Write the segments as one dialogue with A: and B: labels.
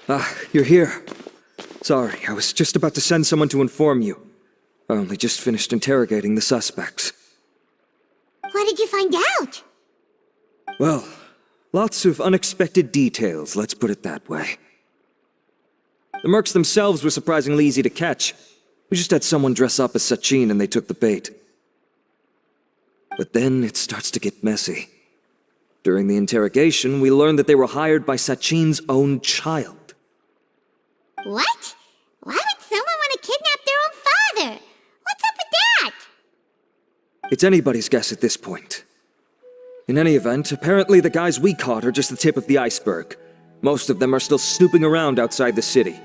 A: Ah, you're here. Sorry, I was just about to send someone to inform you. I only just finished interrogating the suspects.
B: What did you find out?
A: Well, lots of unexpected details, let's put it that way. The mercs themselves were surprisingly easy to catch. We just had someone dress up as Sachin and they took the bait. But then it starts to get messy. During the interrogation, we learned that they were hired by Sachin's own child.
B: What? Why would someone want to kidnap their own father? What's up with that?
A: It's anybody's guess at this point. In any event, apparently the guys we caught are just the tip of the iceberg. Most of them are still snooping around outside the city.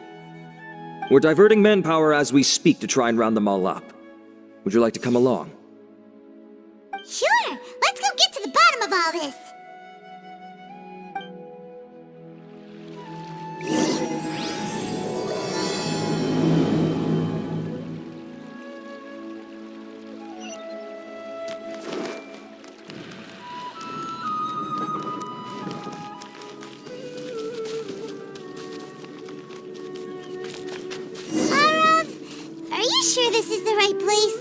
A: We're diverting manpower as we speak to try and round them all up. Would you like to come along?
B: Sure, let's go get to the bottom of all this. Aarav, are you sure this is the right place?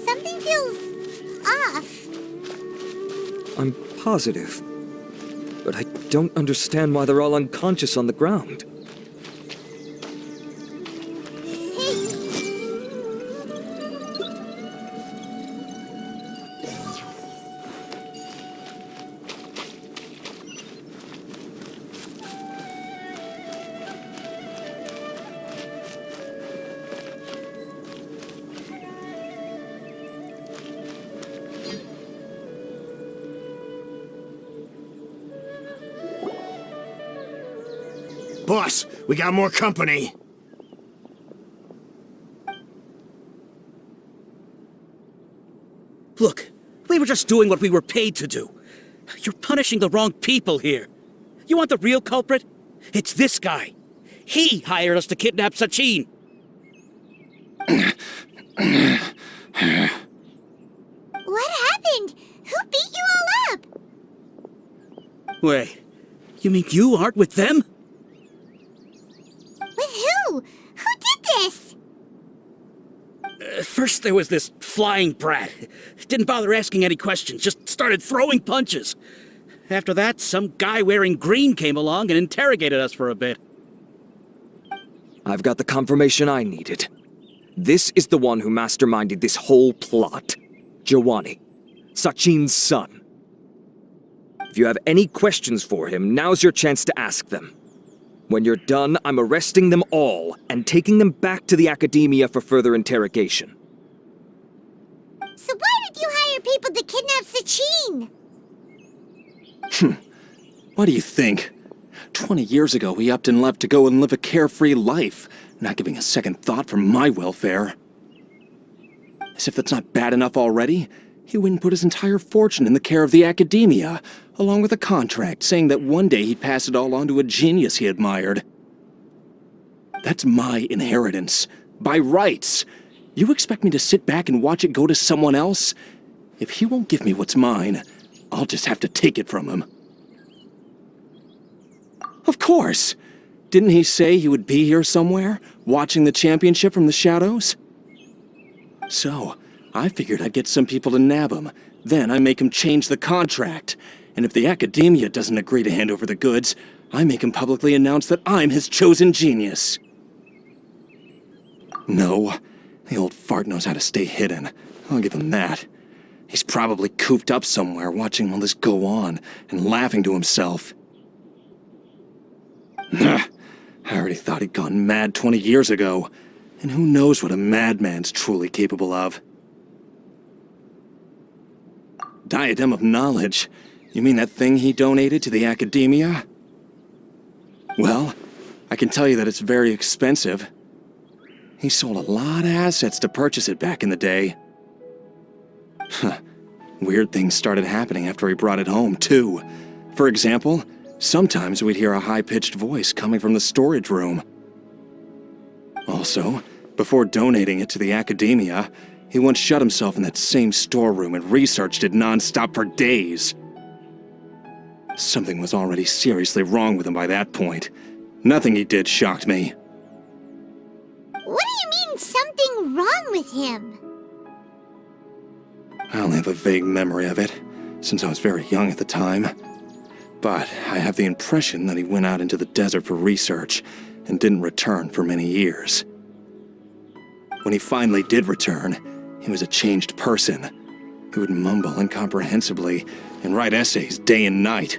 B: Something feels off.
A: I'm positive. But I don't understand why they're all unconscious on the ground.
C: Boss, we got more company.
D: Look, we were just doing what we were paid to do. You're punishing the wrong people here. You want the real culprit? It's this guy. He hired us to kidnap Sachin.
B: What happened? Who beat you all up?
D: Wait, you mean you aren't with them?
B: With who? Who did this?
D: First there was this flying brat. Didn't bother asking any questions, just started throwing punches. After that, some guy wearing green came along and interrogated us for a bit.
A: I've got the confirmation I needed. This is the one who masterminded this whole plot. Jawani, Sachin's son. If you have any questions for him, now's your chance to ask them. When you're done, I'm arresting them all and taking them back to the academia for further interrogation.
B: So why did you hire people to kidnap Sachin?
E: What do you think? 20 years ago, he upped and left to go and live a carefree life, not giving a second thought for my welfare. As if that's not bad enough already, he went and put his entire fortune in the care of the academia, along with a contract saying that one day he'd pass it all on to a genius he admired. That's my inheritance, by rights. You expect me to sit back and watch it go to someone else? If he won't give me what's mine, I'll just have to take it from him. Of course! Didn't he say he would be here somewhere, watching the championship from the shadows? So, I figured I'd get some people to nab him. Then I make him change the contract. And if the academia doesn't agree to hand over the goods, I make him publicly announce that I'm his chosen genius. No, the old fart knows how to stay hidden. I'll give him that. He's probably cooped up somewhere watching all this go on and laughing to himself. I already thought he'd gone mad 20 years ago. And who knows what a madman's truly capable of. Diadem of Knowledge? You mean that thing he donated to the academia? Well, I can tell you that it's very expensive. He sold a lot of assets to purchase it back in the day. Weird things started happening after he brought it home, too. For example, sometimes we'd hear a high-pitched voice coming from the storage room. Also, before donating it to the academia, he once shut himself in that same storeroom and researched it non-stop for days. Something was already seriously wrong with him by that point. Nothing he did shocked me.
B: What do you mean, something wrong with him?
E: I only have a vague memory of it, since I was very young at the time. But I have the impression that he went out into the desert for research and didn't return for many years. When he finally did return, he was a changed person. He would mumble incomprehensibly and write essays day and night.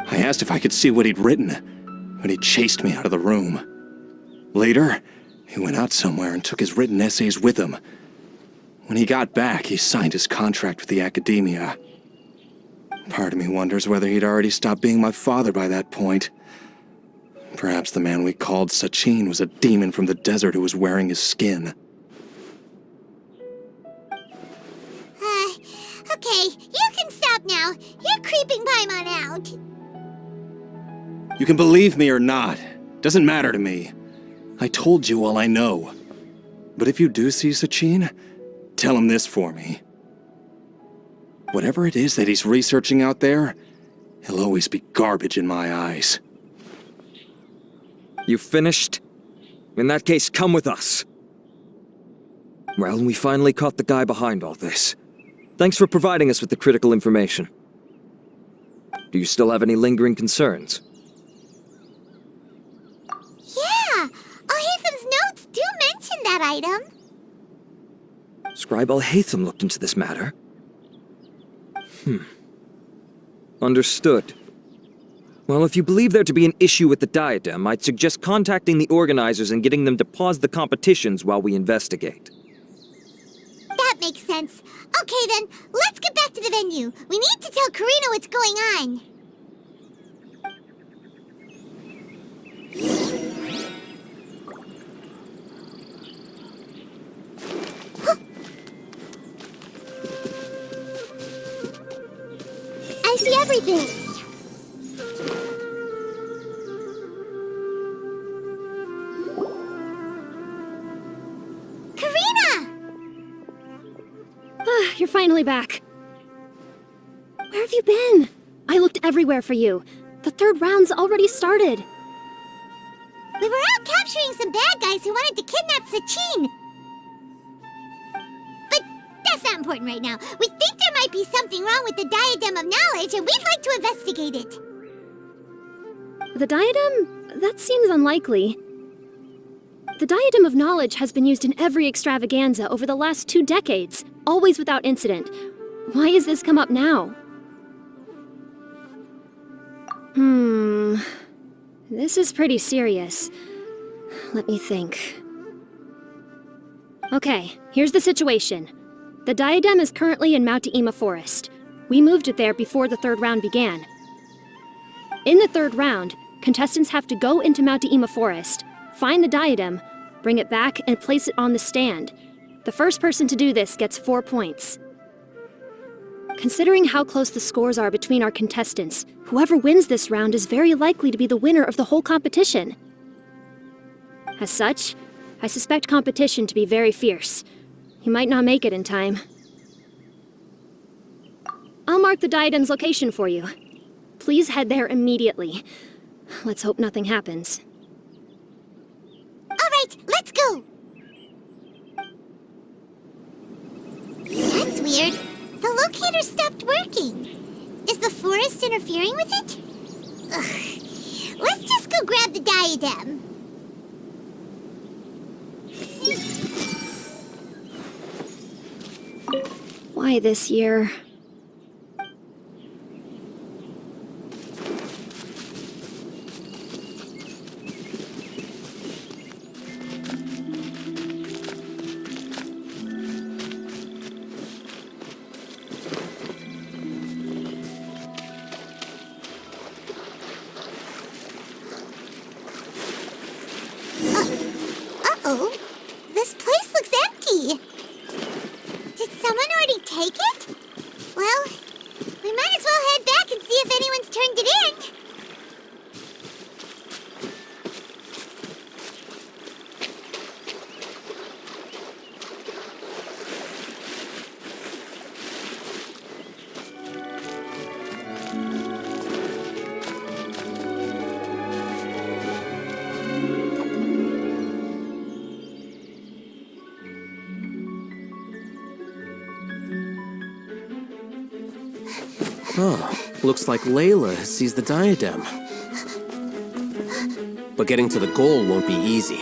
E: I asked if I could see what he'd written, but he chased me out of the room. Later, he went out somewhere and took his written essays with him. When he got back, he signed his contract with the academia. Part of me wonders whether he'd already stopped being my father by that point. Perhaps the man we called Sachin was a demon from the desert who was wearing his skin.
B: Okay, you can stop now. You're creeping Paimon out.
E: You can believe me or not. Doesn't matter to me. I told you all I know. But if you do see Sachin, tell him this for me. Whatever it is that he's researching out there, he'll always be garbage in my eyes.
A: You finished? In that case, come with us. Well, we finally caught the guy behind all this. Thanks for providing us with the critical information. Do you still have any lingering concerns?
B: Yeah, Alhaitham's notes do mention that item.
A: Scribe Alhaitham looked into this matter. Understood. Well, if you believe there to be an issue with the diadem, I'd suggest contacting the organizers and getting them to pause the competitions while we investigate.
B: That makes sense. Okay then, let's get back to the venue. We need to tell Karina what's going on. I see everything.
F: You're finally back. Where have you been? I looked everywhere for you. The third round's already started.
B: We were out capturing some bad guys who wanted to kidnap Sachin. But that's not important right now. We think there might be something wrong with the Diadem of Knowledge, and we'd like to investigate it.
F: The diadem? That seems unlikely. The Diadem of Knowledge has been used in every extravaganza over the last 2 decades, always without incident. Why has this come up now? This is pretty serious. Let me think. Okay, here's the situation. The Diadem is currently in Mawtiyima Forest. We moved it there before the third round began. In the third round, contestants have to go into Mawtiyima Forest, find the diadem, bring it back, and place it on the stand. The first person to do this gets 4 points. Considering how close the scores are between our contestants, whoever wins this round is very likely to be the winner of the whole competition. As such, I suspect competition to be very fierce. You might not make it in time. I'll mark the diadem's location for you. Please head there immediately. Let's hope nothing happens.
B: All right, let's go. That's weird. The locator stopped working. Is the forest interfering with it? Ugh. Let's just go grab the diadem.
F: Why this year?
B: Uh-oh. This place looks empty. Did someone already take it? Well, we might as well head back and see if anyone's turned it in.
G: Oh, looks like Layla has seized the diadem. But getting to the goal won't be easy.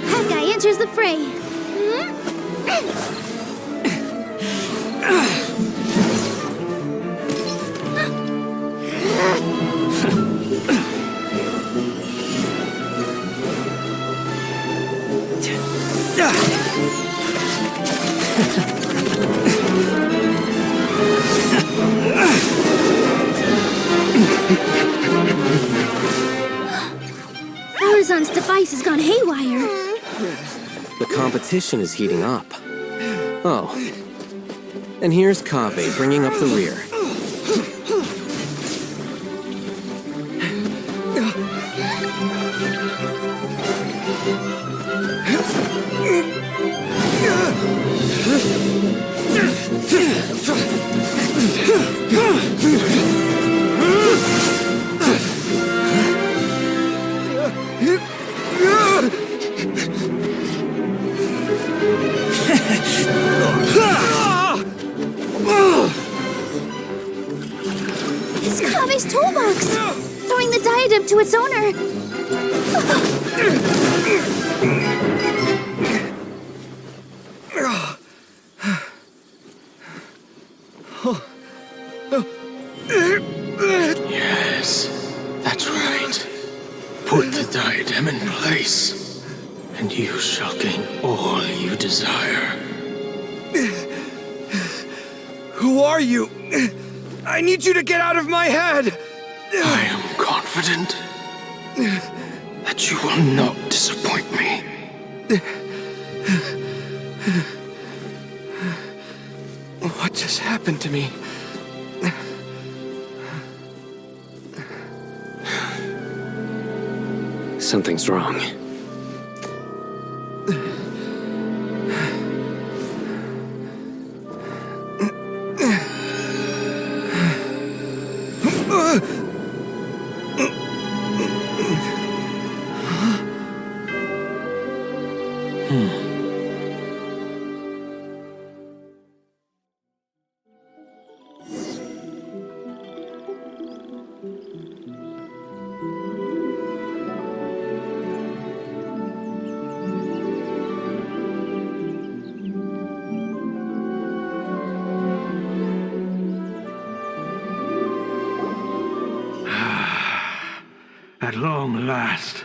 B: That guy enters the fray.
H: Faruzan's device has gone haywire.
G: The competition is heating up. Oh. And here's Kaveh bringing up the rear.
H: It's Kaveh's toolbox! Throwing the diadem to its owner!
I: Yes, that's right. Put the diadem in place, and you shall gain all you desire.
C: Who are you? I need you to get out of my head!
I: I am confident that you will not disappoint me.
C: What just happened to me?
G: Something's wrong.
J: At long last,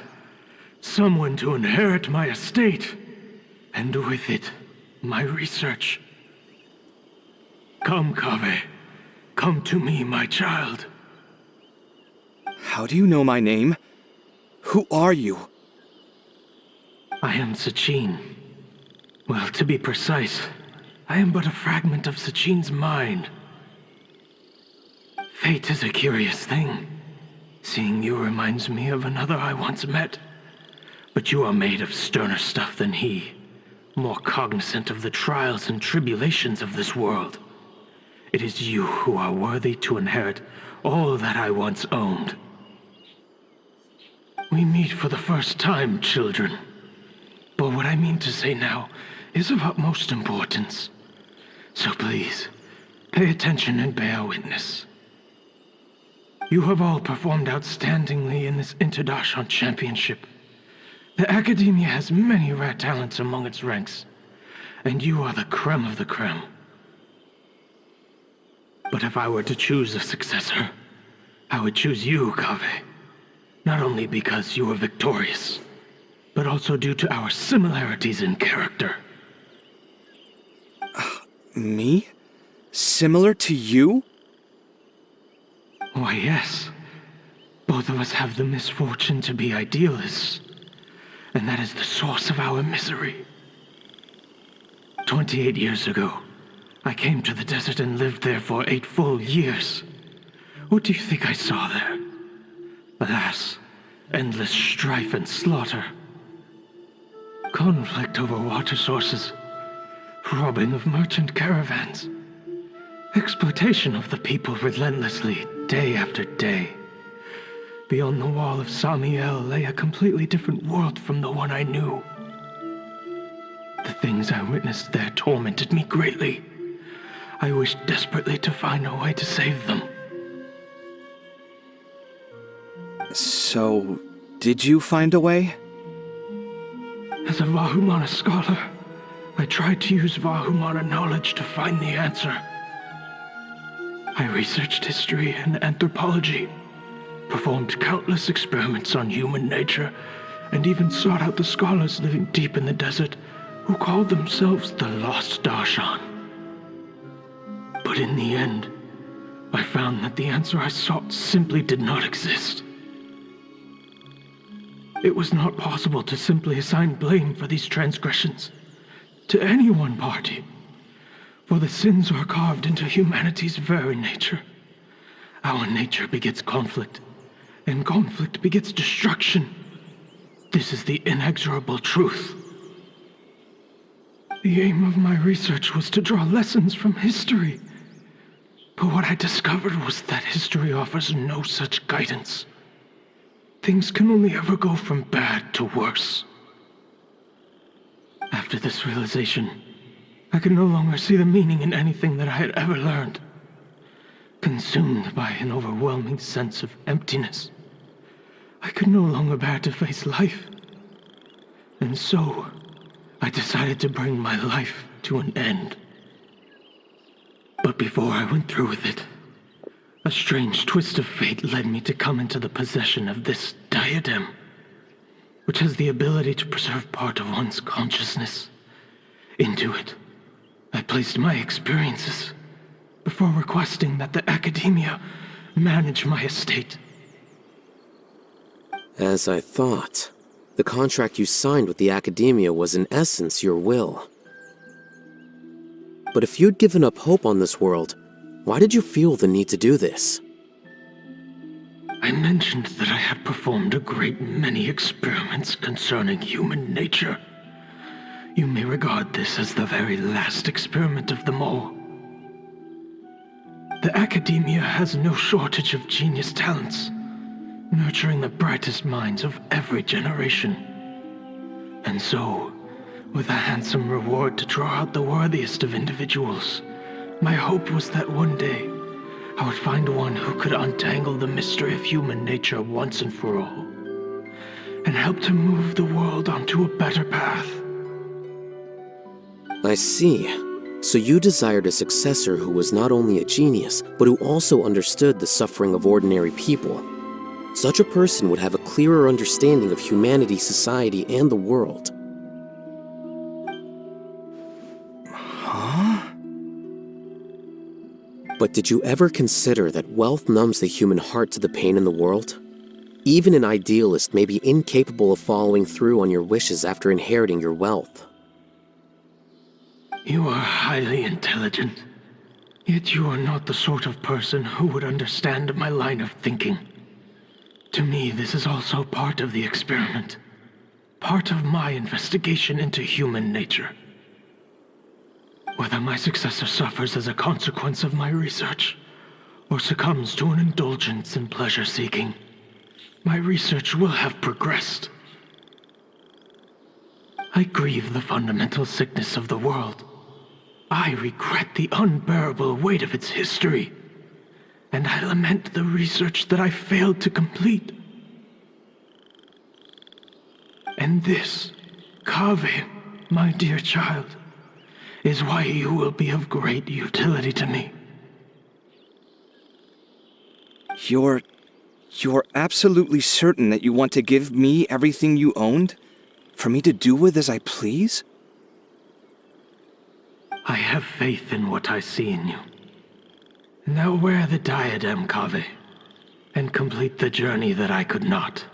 J: someone to inherit my estate, and with it, my research. Come, Kaveh. Come to me, my child.
C: How do you know my name? Who are you?
J: I am Sachin. Well, to be precise, I am but a fragment of Sachin's mind. Fate is a curious thing. Seeing you reminds me of another I once met. But you are made of sterner stuff than he, more cognizant of the trials and tribulations of this world. It is you who are worthy to inherit all that I once owned. We meet for the first time, children. But what I mean to say now is of utmost importance. So please, pay attention and bear witness. You have all performed outstandingly in this Interdashant Championship. The Academia has many rare talents among its ranks, and you are the creme of the creme. But if I were to choose a successor, I would choose you, Kaveh. Not only because you were victorious, but also due to our similarities in character.
C: Me? Similar to you?
J: Why, yes. Both of us have the misfortune to be idealists, and that is the source of our misery. 28 years ago, I came to the desert and lived there for 8 full years. What do you think I saw there? Alas, endless strife and slaughter. Conflict over water sources, robbing of merchant caravans, exploitation of the people relentlessly, day after day. Beyond the wall of Samiel lay a completely different world from the one I knew. The things I witnessed there tormented me greatly. I wished desperately to find a way to save them.
C: So, did you find a way?
J: As a Vahumana scholar, I tried to use Vahumana knowledge to find the answer. I researched history and anthropology, performed countless experiments on human nature, and even sought out the scholars living deep in the desert who called themselves the Lost Darshan. But in the end, I found that the answer I sought simply did not exist. It was not possible to simply assign blame for these transgressions to any one party, for the sins are carved into humanity's very nature. Our nature begets conflict, and conflict begets destruction. This is the inexorable truth. The aim of my research was to draw lessons from history, but what I discovered was that history offers no such guidance. Things can only ever go from bad to worse. After this realization, I could no longer see the meaning in anything that I had ever learned. Consumed by an overwhelming sense of emptiness, I could no longer bear to face life. And so, I decided to bring my life to an end. But before I went through with it, a strange twist of fate led me to come into the possession of this diadem, which has the ability to preserve part of one's consciousness. Into it, I placed my experiences before requesting that the academia manage my estate.
G: As I thought, the contract you signed with the academia was in essence your will. But if you'd given up hope on this world, why did you feel the need to do this?
J: I mentioned that I had performed a great many experiments concerning human nature. You may regard this as the very last experiment of them all. The academia has no shortage of genius talents, nurturing the brightest minds of every generation. And so, with a handsome reward to draw out the worthiest of individuals, my hope was that one day, I would find one who could untangle the mystery of human nature once and for all, and help to move the world onto a better path.
G: I see. So you desired a successor who was not only a genius, but who also understood the suffering of ordinary people. Such a person would have a clearer understanding of humanity, society, and the world.
C: Huh?
G: But did you ever consider that wealth numbs the human heart to the pain in the world? Even an idealist may be incapable of following through on your wishes after inheriting your wealth.
J: You are highly intelligent, yet you are not the sort of person who would understand my line of thinking. To me, this is also part of the experiment, part of my investigation into human nature. Whether my successor suffers as a consequence of my research, or succumbs to an indulgence in pleasure-seeking, my research will have progressed. I grieve the fundamental sickness of the world. I regret the unbearable weight of its history, and I lament the research that I failed to complete. And this, kaveh, my dear child, is why you will be of great utility to me.
C: You're absolutely certain that you want to give me everything you owned? For me to do with as I please?
J: I have faith in what I see in you. Now wear the diadem, kaveh, and complete the journey that I could not.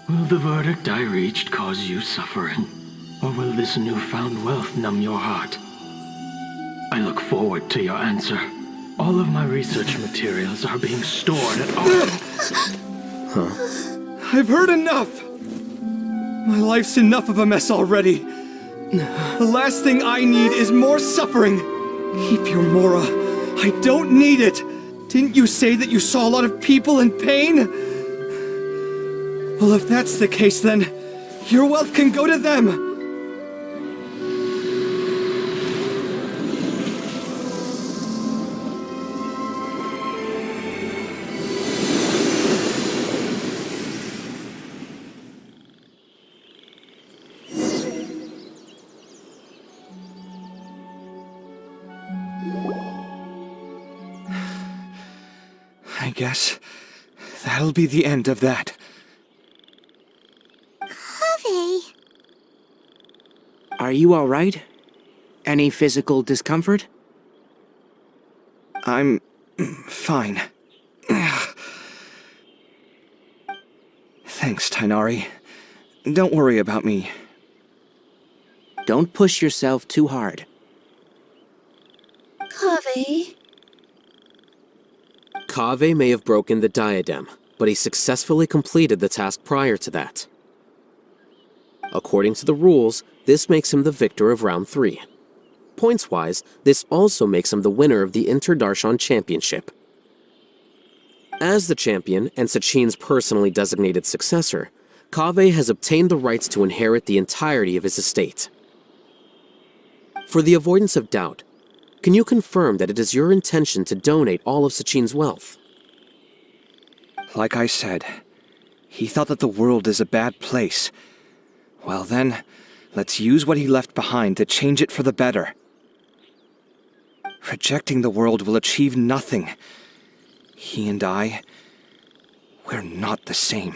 J: Will the verdict I reached cause you suffering? Or will this newfound wealth numb your heart? I look forward to your answer. All of my research materials are being stored at all...
C: I've heard enough! My life's enough of a mess already. The last thing I need is more suffering. Keep your Mora. I don't need it. Didn't you say that you saw a lot of people in pain? Well, if that's the case, then your wealth can go to them. I guess that'll be the end of that.
B: Kaveh.
K: Are you all right? Any physical discomfort?
C: I'm fine. Thanks, Tighnari. Don't worry about me.
K: Don't push yourself too hard.
H: Kaveh.
G: Kaveh may have broken the diadem, but he successfully completed the task prior to that. According to the rules, this makes him the victor of round 3. Points-wise, this also makes him the winner of the Inter-Darshan Championship. As the champion and Sachin's personally designated successor, Kaveh has obtained the rights to inherit the entirety of his estate. For the avoidance of doubt, can you confirm that it is your intention to donate all of Sachin's wealth?
C: Like I said, he thought that the world is a bad place. Well then, let's use what he left behind to change it for the better. Rejecting the world will achieve nothing. He and I, we're not the same.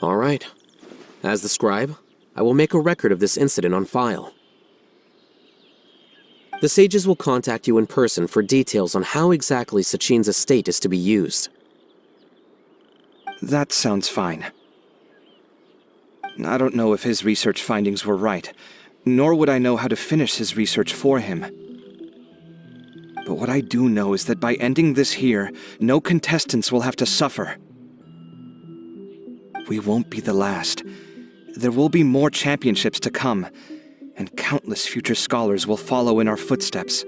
G: All right. As the scribe, I will make a record of this incident on file. The sages will contact you in person for details on how exactly Sachin's estate is to be used.
C: That sounds fine. I don't know if his research findings were right, nor would I know how to finish his research for him. But what I do know is that by ending this here, no contestants will have to suffer. We won't be the last. There will be more championships to come, and countless future scholars will follow in our footsteps.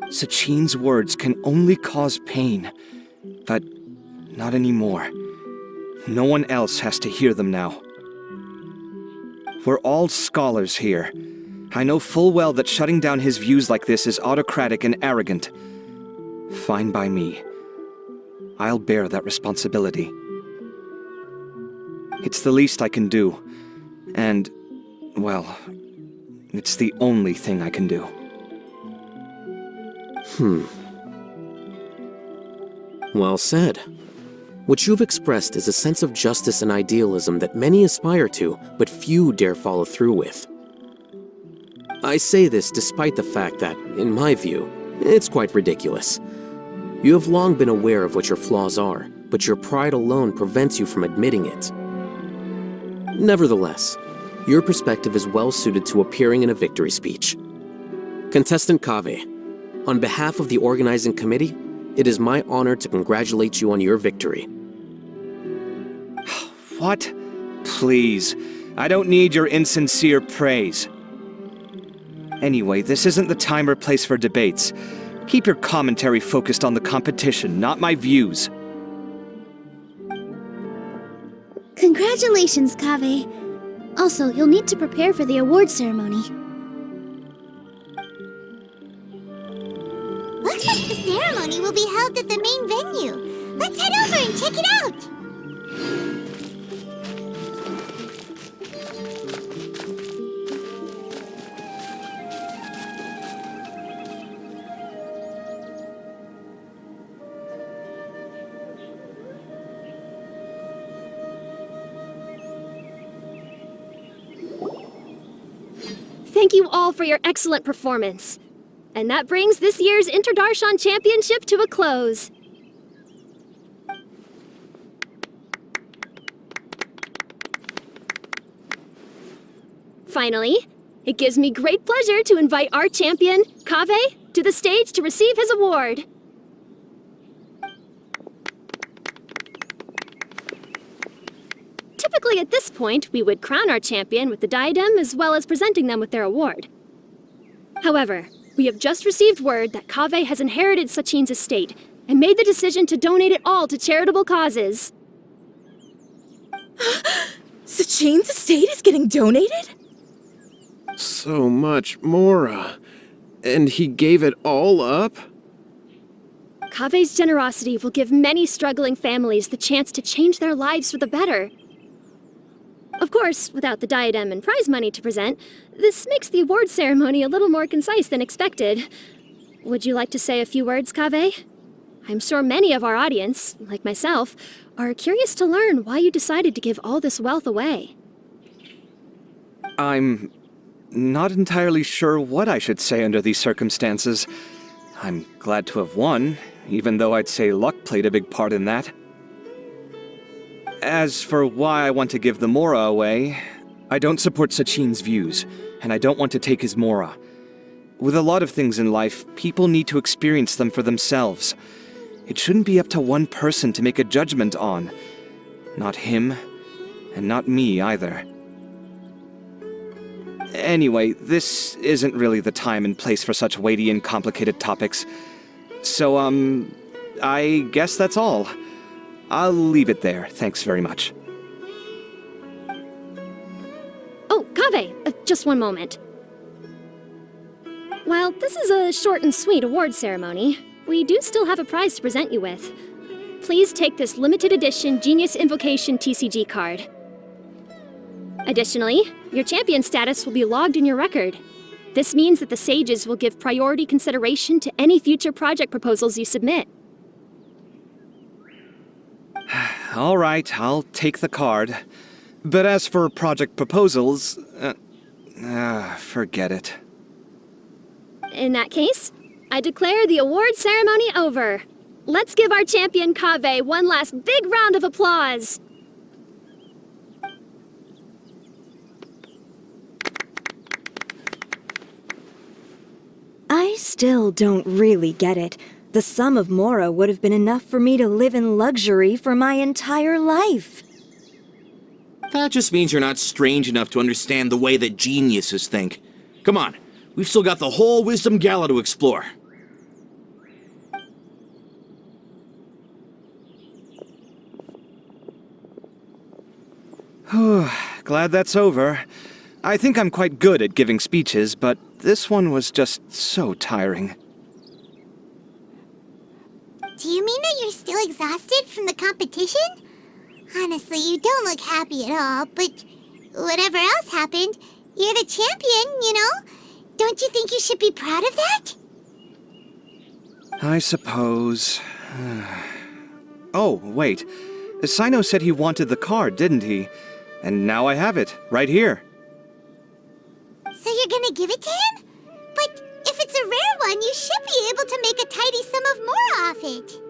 C: Sachin's words can only cause pain, but not anymore. No one else has to hear them now. We're all scholars here. I know full well that shutting down his views like this is autocratic and arrogant. Fine by me. I'll bear that responsibility. It's the least I can do, and, well, it's the only thing I can do.
G: Well said. What you've expressed is a sense of justice and idealism that many aspire to, but few dare follow through with. I say this despite the fact that, in my view, it's quite ridiculous. You have long been aware of what your flaws are, but your pride alone prevents you from admitting it. Nevertheless, your perspective is well suited to appearing in a victory speech. Contestant Kaveh, on behalf of the organizing committee, it is my honor to congratulate you on your victory.
C: What? Please, I don't need your insincere praise. Anyway, this isn't the time or place for debates. Keep your commentary focused on the competition, not my views.
H: Congratulations, Kaveh. Also, you'll need to prepare for the award ceremony.
B: Looks like the ceremony will be held at the main venue. Let's head over and check it out!
F: Thank you all for your excellent performance. And that brings this year's Inter-Darshan Championship to a close. Finally, it gives me great pleasure to invite our champion, Kaveh, to the stage to receive his award. Typically at this point, we would crown our champion with the diadem as well as presenting them with their award. However, we have just received word that Kaveh has inherited Sachin's estate and made the decision to donate it all to charitable causes.
L: Sachin's estate is getting donated?
M: So much, Mora. And he gave it all up?
F: Kaveh's generosity will give many struggling families the chance to change their lives for the better. Of course, without the diadem and prize money to present, this makes the award ceremony a little more concise than expected. Would you like to say a few words, Kaveh? I'm sure many of our audience, like myself, are curious to learn why you decided to give all this wealth away.
C: I'm not entirely sure what I should say under these circumstances. I'm glad to have won, even though I'd say luck played a big part in that. As for why I want to give the Mora away, I don't support Sachin's views, and I don't want to take his Mora. With a lot of things in life, people need to experience them for themselves. It shouldn't be up to one person to make a judgment on. Not him, and not me either. Anyway, this isn't really the time and place for such weighty and complicated topics. So, I guess that's all. I'll leave it there, thanks very much.
F: Oh, Kaveh, just one moment. While this is a short and sweet award ceremony, we do still have a prize to present you with. Please take this limited edition Genius Invocation TCG card. Additionally, your champion status will be logged in your record. This means that the sages will give priority consideration to any future project proposals you submit.
C: All right, I'll take the card. But as for project proposals, forget it.
F: In that case, I declare the award ceremony over. Let's give our champion Kaveh one last big round of applause.
L: I still don't really get it. The sum of Mora would have been enough for me to live in luxury for my entire life.
D: That just means you're not strange enough to understand the way that geniuses think. Come on, we've still got the whole Wisdom Gala to explore.
C: Glad that's over. I think I'm quite good at giving speeches, but this one was just so tiring.
B: Do you mean that you're still exhausted from the competition? Honestly, you don't look happy at all, but whatever else happened, you're the champion, you know? Don't you think you should be proud of that?
C: I suppose. Oh, wait. Cyno said he wanted the card, didn't he? And now I have it, right here.
B: So you're gonna give it to him? But if it's a rare one, you should be able to make a tidy sum of Mora off it.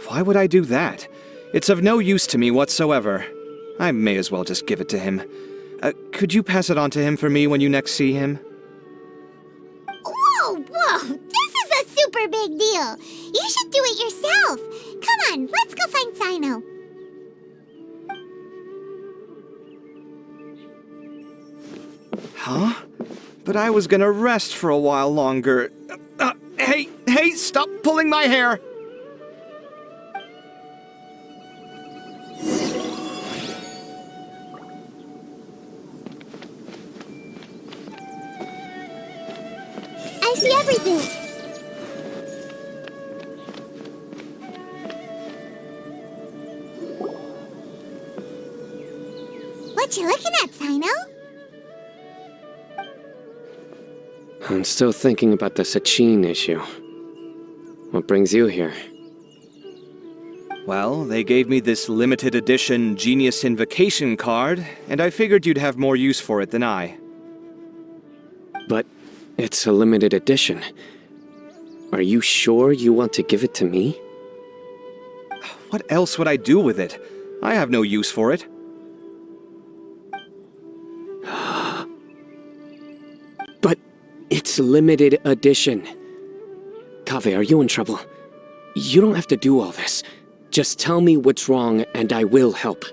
C: Why would I do that? It's of no use to me whatsoever. I may as well just give it to him. Could you pass it on to him for me when you next see him?
B: Whoa! This is a super big deal. You should do it yourself. Come on, let's go find Cyno.
C: Huh? But I was gonna rest for a while longer. Hey, stop pulling my hair!
B: I see everything. What you looking at, Cyno?
G: I'm still thinking about the Sachin issue. What brings you here?
C: Well, they gave me this limited edition Genius Invocation card, and I figured you'd have more use for it than I.
G: But it's a limited edition. Are you sure you want to give it to me?
C: What else would I do with it? I have no use for it.
G: But it's limited edition. Kaveh, are you in trouble? You don't have to do all this. Just tell me what's wrong and I will help.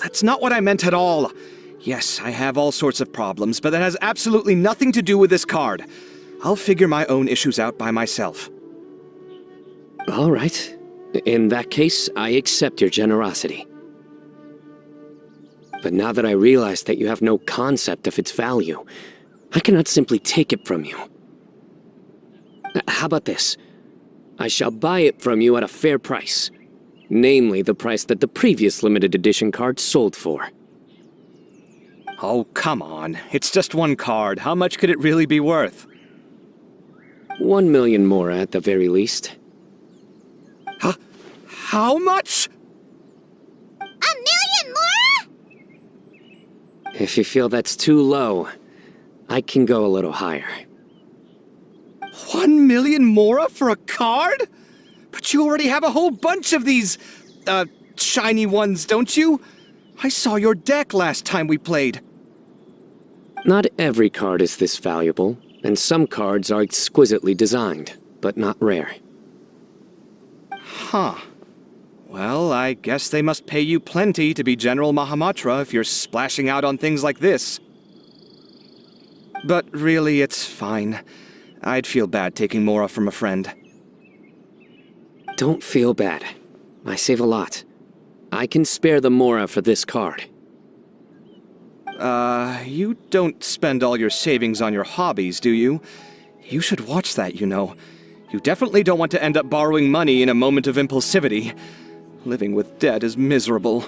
C: That's not what I meant at all. Yes, I have all sorts of problems, but that has absolutely nothing to do with this card. I'll figure my own issues out by myself.
G: All right. In that case, I accept your generosity. But now that I realize that you have no concept of its value, I cannot simply take it from you. How about this? I shall buy it from you at a fair price. Namely, the price that the previous limited edition card sold for.
C: Oh, come on. It's just one card. How much could it really be worth?
G: 1 million more at the very least.
C: Huh? How much?
B: 1 million more?
G: If you feel that's too low, I can go a little higher.
C: 1 million mora for a card? But you already have a whole bunch of these, shiny ones, don't you? I saw your deck last time we played.
G: Not every card is this valuable, and some cards are exquisitely designed, but not rare.
C: Huh. Well, I guess they must pay you plenty to be General Mahamatra if you're splashing out on things like this. But really, it's fine. I'd feel bad taking mora from a friend.
G: Don't feel bad. I save a lot. I can spare the mora for this card.
C: You don't spend all your savings on your hobbies, do you? You should watch that, you know. You definitely don't want to end up borrowing money in a moment of impulsivity. Living with debt is miserable.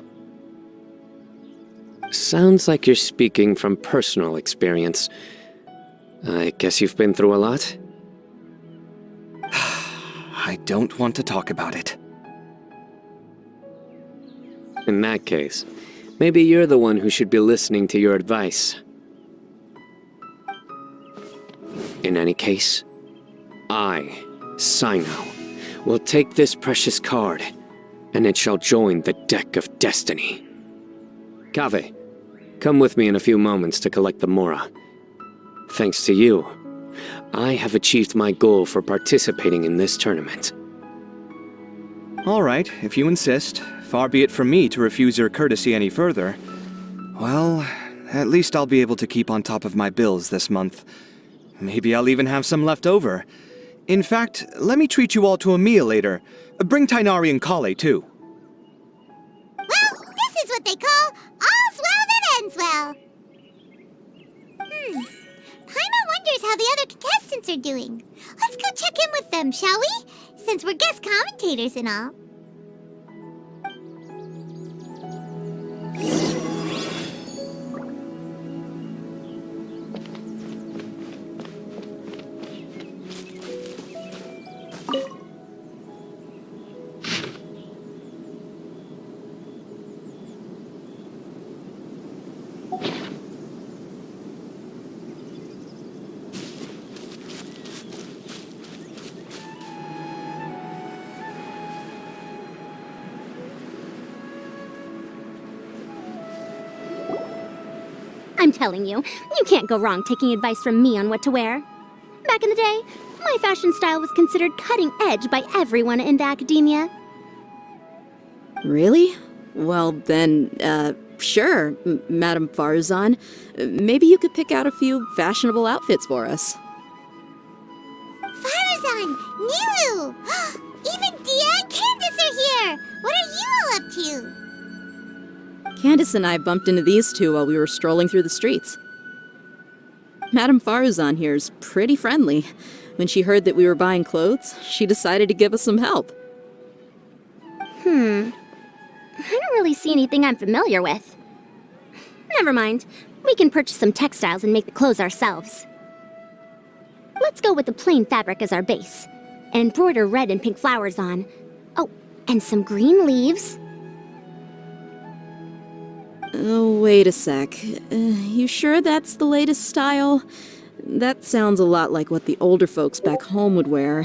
G: Sounds like you're speaking from personal experience. I guess you've been through a lot?
C: I don't want to talk about it.
G: In that case, maybe you're the one who should be listening to your advice. In any case, I, Cyno, will take this precious card, and it shall join the deck of destiny. Kaveh, come with me in a few moments to collect the mora. Thanks to you, I have achieved my goal for participating in this tournament.
C: All right, if you insist. Far be it from me to refuse your courtesy any further. Well, at least I'll be able to keep on top of my bills this month. Maybe I'll even have some left over. In fact, let me treat you all to a meal later. Bring tighnari and kaveh, too.
B: Well, this is what they call all's well that ends well. Paimon wonders how the other contestants are doing. Let's go check in with them, shall we? Since we're guest commentators and all.
H: I'm telling you, you can't go wrong taking advice from me on what to wear. Back in the day, my fashion style was considered cutting edge by everyone in the academia.
N: Really? Well then, sure, Madam Faruzan. Maybe you could pick out a few fashionable outfits for us.
B: Faruzan! Nilou! Even deyha and Candace are here! What are you all up to?
N: Candace and I bumped into these two while we were strolling through the streets. Madam Faruzan here's pretty friendly. When she heard that we were buying clothes, she decided to give us some help.
H: I don't really see anything I'm familiar with. Never mind. We can purchase some textiles and make the clothes ourselves. Let's go with the plain fabric as our base, and embroider red and pink flowers on. Oh, and some green leaves.
N: Oh, wait a sec. You sure that's the latest style? That sounds a lot like what the older folks back home would wear.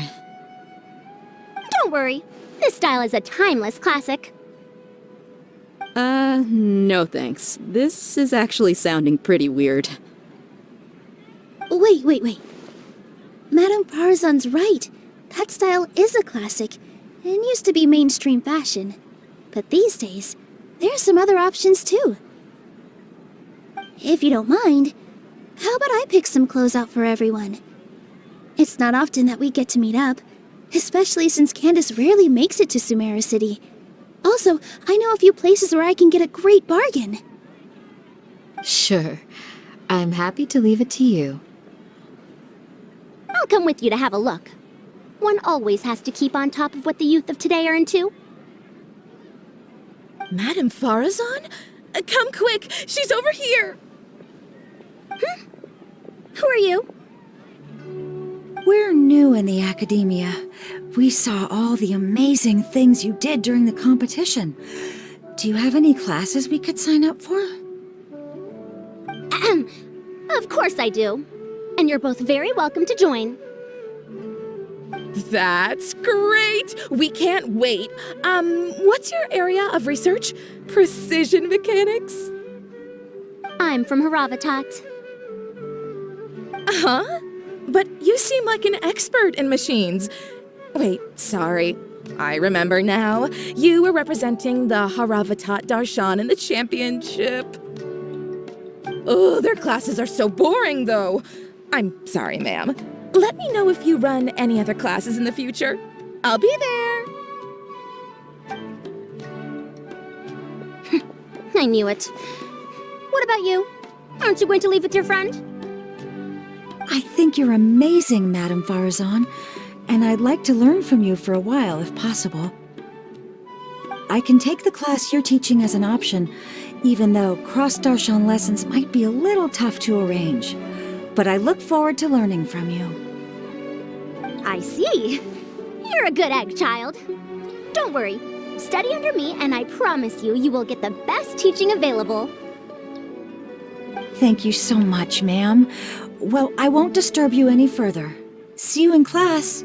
H: Don't worry. This style is a timeless classic.
N: No thanks. This is actually sounding pretty weird.
O: Wait. Madame Faruzan's right. That style is a classic, and used to be mainstream fashion. But these days, There's some other options too. If you don't mind, how about I pick some clothes out for everyone? It's not often that we get to meet up, especially since Candace rarely makes it to Sumeru City. Also, I know a few places where I can get a great bargain.
P: Sure. I'm happy to leave it to you.
H: I'll come with you to have a look. One always has to keep on top of what the youth of today are into.
Q: Madame Faruzan? Come quick! She's over here!
H: Who are you?
R: We're new in the academia. We saw all the amazing things you did during the competition. Do you have any classes we could sign up for?
H: Of course I do. And you're both very welcome to join.
Q: That's great! We can't wait. What's your area of research? Precision mechanics?
H: I'm from Haravatat.
Q: Huh? But you seem like an expert in machines. Wait, sorry. I remember now. You were representing the Haravatat Darshan in the championship. Oh, their classes are so boring, though. I'm sorry, ma'am. Let me know if you run any other classes in the future. I'll be there.
H: I knew it. What about you? Aren't you going to leave with your friend?
R: I think you're amazing, Madame Faruzan, and I'd like to learn from you for a while, if possible. I can take the class you're teaching as an option, even though cross-Darshan lessons might be a little tough to arrange. But I look forward to learning from you.
H: I see. You're a good egg, child. Don't worry. Study under me, and I promise you, you will get the best teaching available.
R: Thank you so much, ma'am. Well, I won't disturb you any further. See you in class.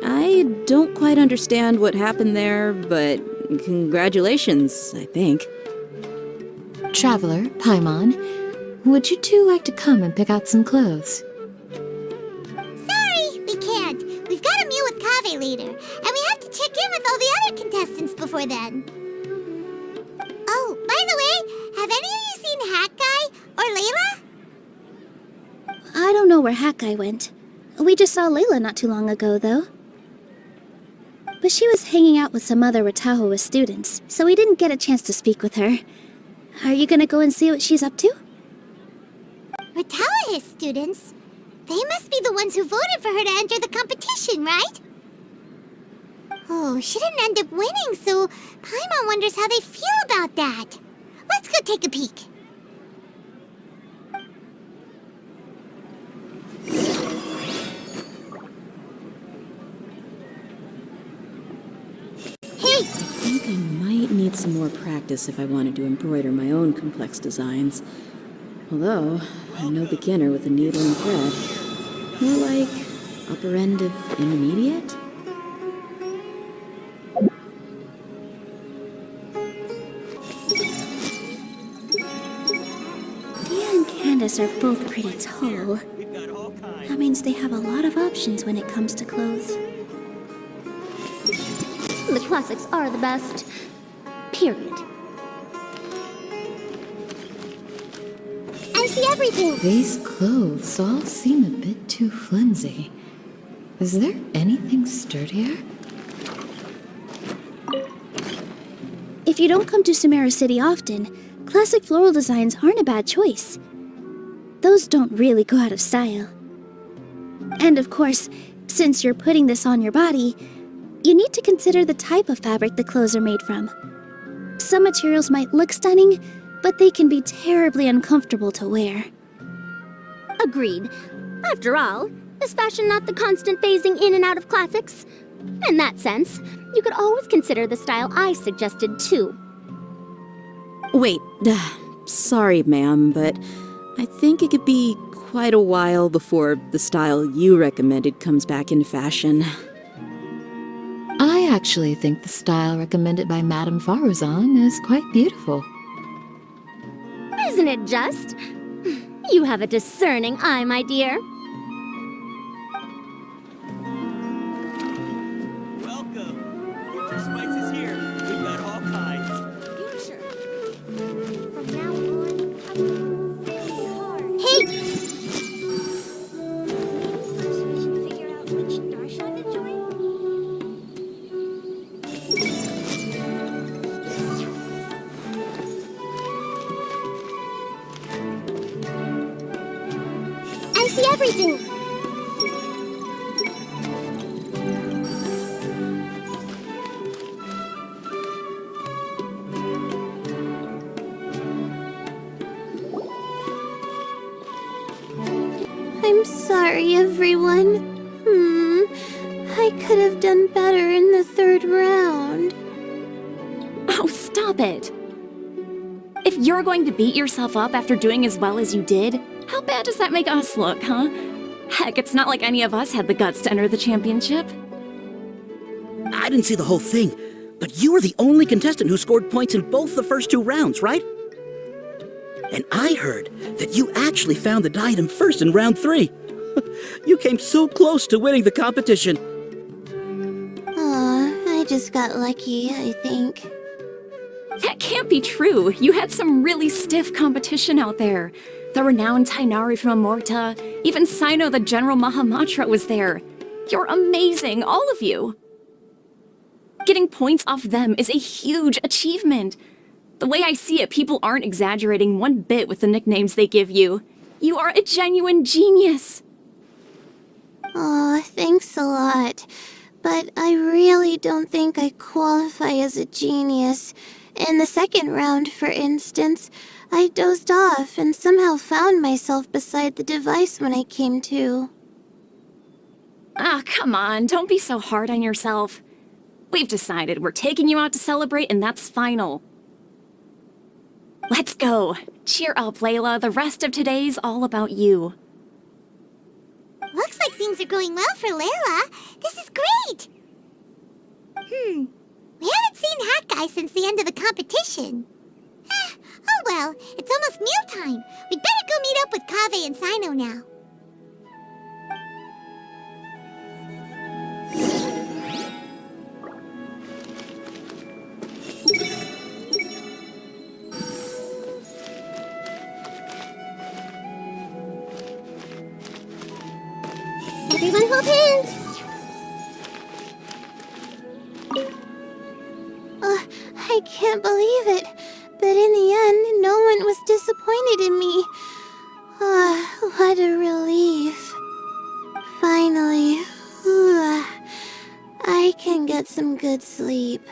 N: I don't quite understand what happened there, but congratulations, I think.
P: Traveler, Paimon, would you two like to come and pick out some clothes?
B: Sorry, we can't. We've got a meal with Kaveh later, and we have to check in with all the other contestants before then. Oh, by the way, have any of you seen Hat Guy or Layla?
O: I don't know where Hat Guy went. We just saw Layla not too long ago, though. But she was hanging out with some other Ratahoa students, so we didn't get a chance to speak with her. Are you gonna go and see what she's up to?
B: Ratahoa students? They must be the ones who voted for her to enter the competition, right? Oh, she didn't end up winning, so Paimon wonders how they feel about that. Let's go take a peek.
N: I think I might need some more practice if I wanted to embroider my own complex designs. Although, I'm no beginner with a needle and thread. More like upper end of intermediate?
O: Dia and Candace are both pretty tall. That means they have a lot of options when it comes to clothes.
H: The classics are the best. Period.
B: I see everything.
P: These clothes all seem a bit too flimsy. Is there anything sturdier?
O: If you don't come to Sumeru City often, classic floral designs aren't a bad choice. Those don't really go out of style. And of course, since you're putting this on your body, you need to consider the type of fabric the clothes are made from. Some materials might look stunning, but they can be terribly uncomfortable to wear.
H: Agreed. After all, is fashion not the constant phasing in and out of classics? In that sense, you could always consider the style I suggested too.
N: Wait, sorry, ma'am, but I think it could be quite a while before the style you recommended comes back into fashion.
P: I actually think the style recommended by Madame Faruzan is quite beautiful.
H: Isn't it just? You have a discerning eye, my dear.
B: everything!
O: I'm sorry, everyone. I could have done better in the third round.
H: Oh, stop it! If you're going to beat yourself up after doing as well as you did, how bad does that make us look, huh? Heck, it's not like any of us had the guts to enter the championship.
D: I didn't see the whole thing, but you were the only contestant who scored points in both the first 2 rounds, right? And I heard that you actually found the diadem first in round 3. You came so close to winning the competition.
O: Aw, I just got lucky, I think.
H: That can't be true. You had some really stiff competition out there. The renowned tighnari from Amorta, even Cyno the General Mahamatra was there. You're amazing, all of you. Getting points off them is a huge achievement. The way I see it, people aren't exaggerating one bit with the nicknames they give you. You are a genuine genius.
O: Aw, thanks a lot. But I really don't think I qualify as a genius. In the second round, for instance, I dozed off and somehow found myself beside the device when I came to.
H: Ah, come on, don't be so hard on yourself. We've decided we're taking you out to celebrate, and that's final. Let's go. Cheer up, Layla. The rest of today's all about you.
B: Looks like things are going well for Layla. This is great! We haven't seen Hat Guy since the end of the competition. Oh well, it's almost mealtime. We'd better go meet up with Kaveh and Cyno now. Everyone hold hands!
O: I can't believe it, but in the end, no one was disappointed in me. What a relief. Finally, I can get some good sleep.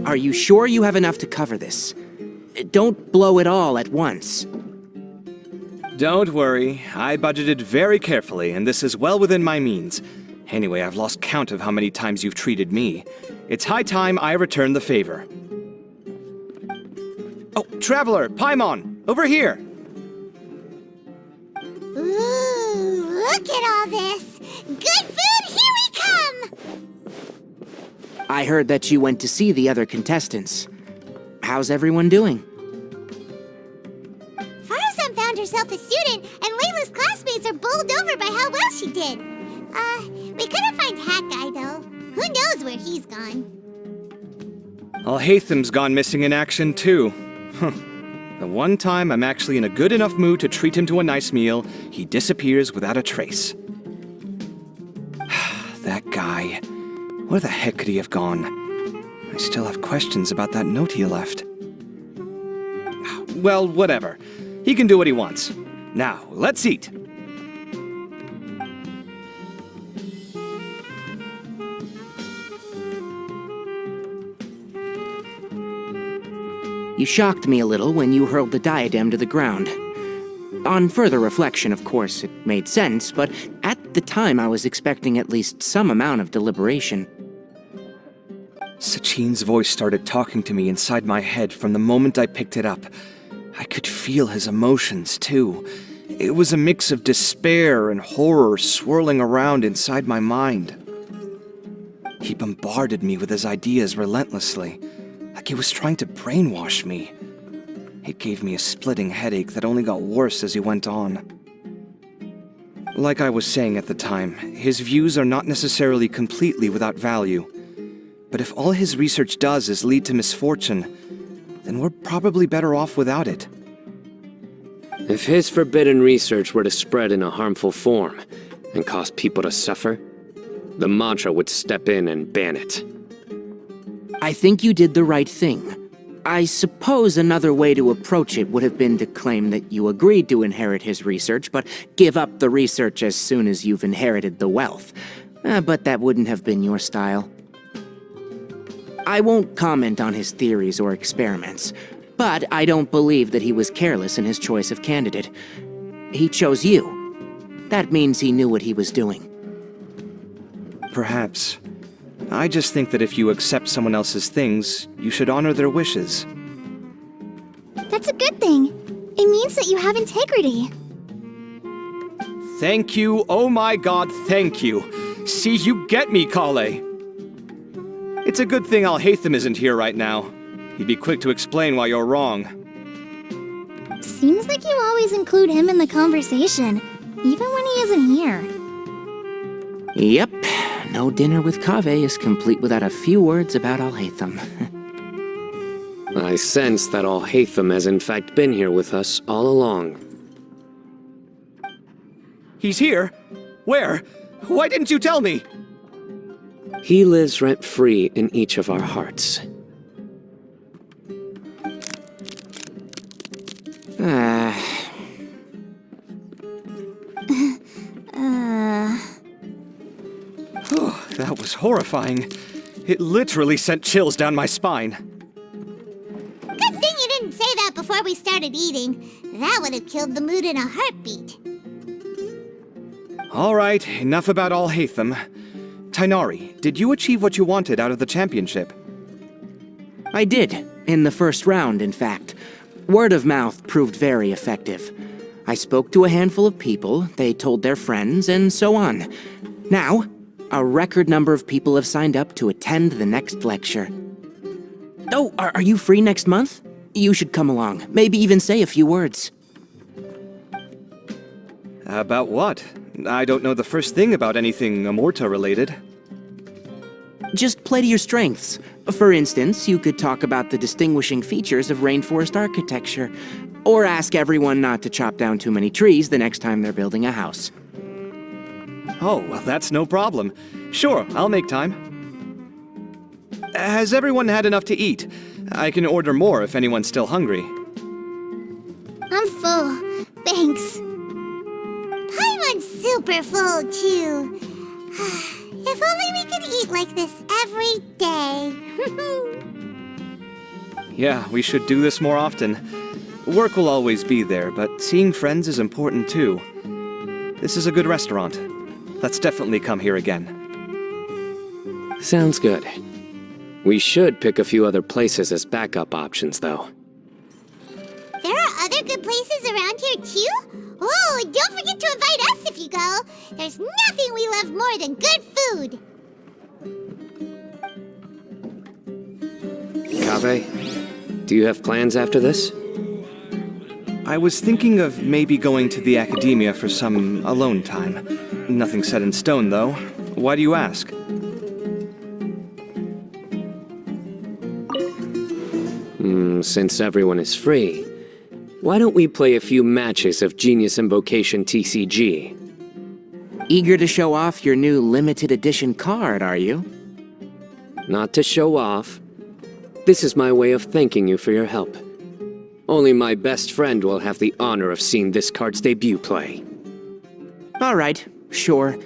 K: Are you sure you have enough to cover this? Don't blow it all at once.
C: Don't worry, I budgeted very carefully, and this is well within my means. Anyway, I've lost count of how many times you've treated me. It's high time I return the favor. Oh, Traveler, Paimon, over here!
B: Ooh, look at all this! Good food, here we come!
K: I heard that you went to see the other contestants. How's everyone doing?
B: Faruzan found herself a student, and Layla's classmates are bowled over by how well she did. We couldn't find Hat Guy, though. Who knows where he's gone?
C: Alhaitham's gone missing in action, too. The one time I'm actually in a good enough mood to treat him to a nice meal, he disappears without a trace. That guy. Where the heck could he have gone? I still have questions about that note he left. Well, whatever. He can do what he wants. Now, let's eat.
K: You shocked me a little when you hurled the diadem to the ground. On further reflection, of course, it made sense, but at the time I was expecting at least some amount of deliberation.
C: Sachin's voice started talking to me inside my head from the moment I picked it up. I could feel his emotions, too. It was a mix of despair and horror swirling around inside my mind. He bombarded me with his ideas relentlessly, like he was trying to brainwash me. It gave me a splitting headache that only got worse as he went on. Like I was saying at the time, his views are not necessarily completely without value. But if all his research does is lead to misfortune, then we're probably better off without it.
G: If his forbidden research were to spread in a harmful form and cause people to suffer, the Matra would step in and ban it.
K: I think you did the right thing. I suppose another way to approach it would have been to claim that you agreed to inherit his research, but give up the research as soon as you've inherited the wealth. But that wouldn't have been your style. I won't comment on his theories or experiments, but I don't believe that he was careless in his choice of candidate. He chose you. That means he knew what he was doing.
C: Perhaps. I just think that if you accept someone else's things, you should honor their wishes.
B: That's a good thing. It means that you have integrity.
C: Thank you, oh my god, thank you. See, you get me, Kale. It's a good thing Alhaitham isn't here right now. He'd be quick to explain why you're wrong.
B: Seems like you always include him in the conversation, even when he isn't here.
K: Yep. No dinner with kaveh is complete without a few words about alhaitham.
G: I sense that alhaitham has in fact been here with us all along.
C: He's here? Where? Why didn't you tell me?
G: He lives rent-free in each of our hearts.
C: That was horrifying. It literally sent chills down my spine.
B: Good thing you didn't say that before we started eating. That would have killed the mood in a heartbeat.
C: All right, enough about Alhaitham. Tighnari, did you achieve what you wanted out of the championship?
K: I did, in the first round, in fact. Word of mouth proved very effective. I spoke to a handful of people, they told their friends, and so on. Now, a record number of people have signed up to attend the next lecture. Oh, are you free next month? You should come along, maybe even say a few words.
C: About what? I don't know the first thing about anything Amorta-related.
K: Just play to your strengths. For instance, you could talk about the distinguishing features of rainforest architecture, or ask everyone not to chop down too many trees the next time they're building a house.
C: Oh, well, that's no problem. Sure, I'll make time. Has everyone had enough to eat? I can order more if anyone's still hungry.
B: I'm full. Thanks. Paimon's super full, too. If only we could eat like this every day.
C: Yeah, we should do this more often. Work will always be there, but seeing friends is important too. This is a good restaurant. Let's definitely come here again.
G: Sounds good. We should pick a few other places as backup options, though.
B: There are other good places around here, too? Oh, and don't forget to invite us if you go. There's nothing we love more than good food.
G: Kaveh, do you have plans after this?
C: I was thinking of maybe going to the academia for some alone time. Nothing set in stone, though. Why do you ask?
G: Since everyone is free, why don't we play a few matches of Genius Invocation TCG?
K: Eager to show off your new limited edition card, are you?
G: Not to show off. This is my way of thanking you for your help. Only my best friend will have the honor of seeing this card's debut play.
K: All right, sure.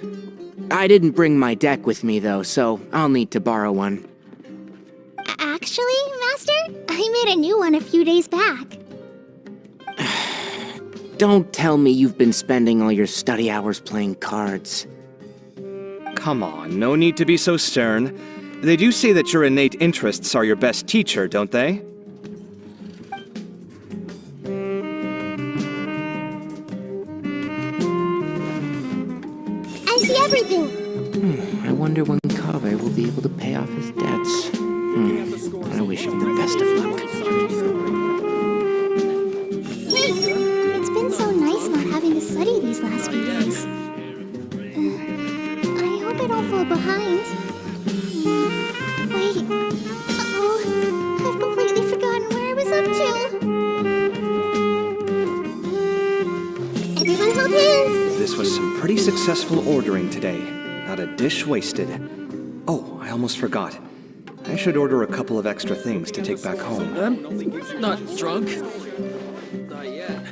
K: I didn't bring my deck with me, though, so I'll need to borrow one.
B: Actually, Master, I made a new one a few days back.
K: Don't tell me you've been spending all your study hours playing cards.
C: Come on, no need to be so stern. They do say that your innate interests are your best teacher, don't they?
B: I see everything.
K: I wonder when Kaveh will be able to pay off his debts. I wish him the best of luck.
B: Hey, it's been so nice not having to study these last few days. I hope I don't fall behind. Wait. Uh-oh. I've completely forgotten where I was up to. Everyone hold hands.
C: This was some pretty successful ordering today. Not a dish wasted. Oh, I almost forgot. I should order a couple of extra things to take back home.
A: I'm not drunk. Not yet.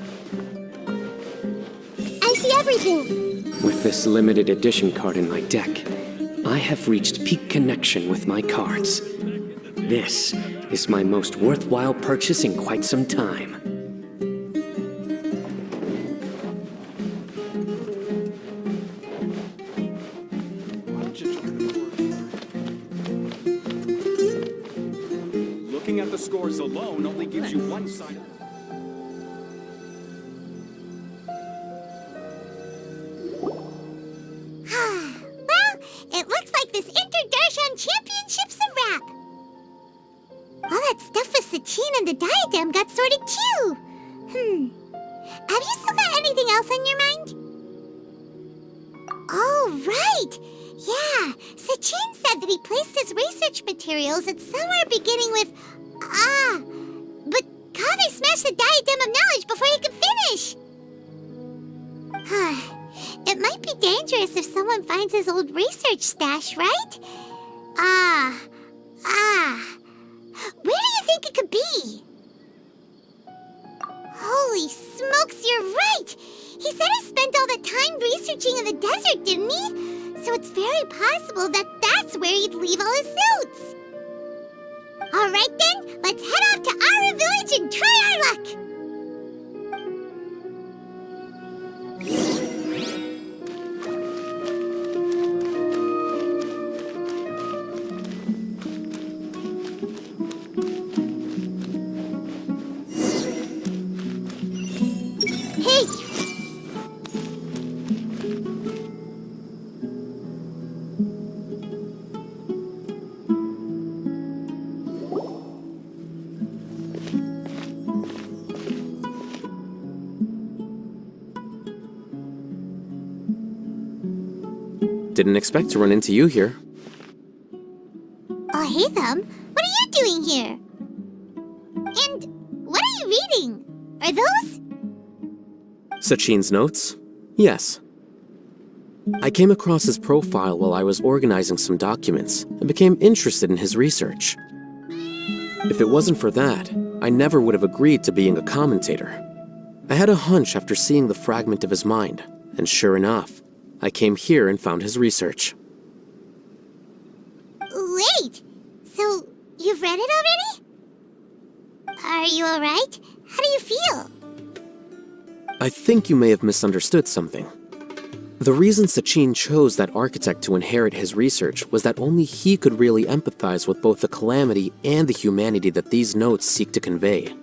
B: I see everything.
G: With this limited edition card in my deck, I have reached peak connection with my cards. This is my most worthwhile purchase in quite some time.
S: Looking at the scores alone only gives you one side.
B: Well, it looks like this Inter-Darshan Championship's a wrap. All that stuff with Sachin and the Diadem got sorted too. Have you still got anything else on your mind? Oh, right. Yeah, Sachin said that he placed his research materials at somewhere beginning with but Kaveh smashed the Diadem of Knowledge before he could finish. It might be dangerous if someone finds his old research stash, right? Where do you think it could be? Holy smokes, you're right! He said he spent all the time researching in the desert, didn't he? So it's very possible that that's where he'd leave all his suits. Alright then, let's head off to Aarav village and try our luck! Hey!
G: Didn't expect to run into you here.
B: Alhaitham, what are you doing here? And what are you reading? Are those?
G: Sachin's notes? Yes. I came across his profile while I was organizing some documents and became interested in his research. If it wasn't for that, I never would have agreed to being a commentator. I had a hunch after seeing the fragment of his mind, and sure enough, I came here and found his research.
B: Wait, so you've read it already? Are you alright? How do you feel?
G: I think you may have misunderstood something. The reason Sachin chose that architect to inherit his research was that only he could really empathize with both the calamity and the humanity that these notes seek to convey.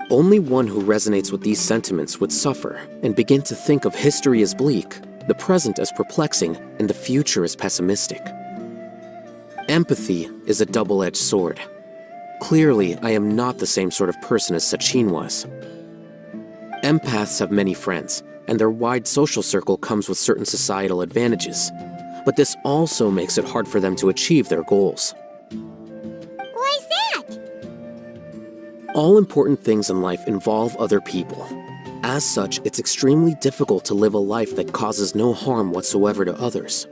G: Only one who resonates with these sentiments would suffer and begin to think of history as bleak, the present as perplexing, and the future as pessimistic. Empathy is a double-edged sword. Clearly, I am not the same sort of person as Sachin was. Empaths have many friends, and their wide social circle comes with certain societal advantages. But this also makes it hard for them to achieve their goals.
B: Why's that?
G: All important things in life involve other people. As such, it's extremely difficult to live a life that causes no harm whatsoever to others.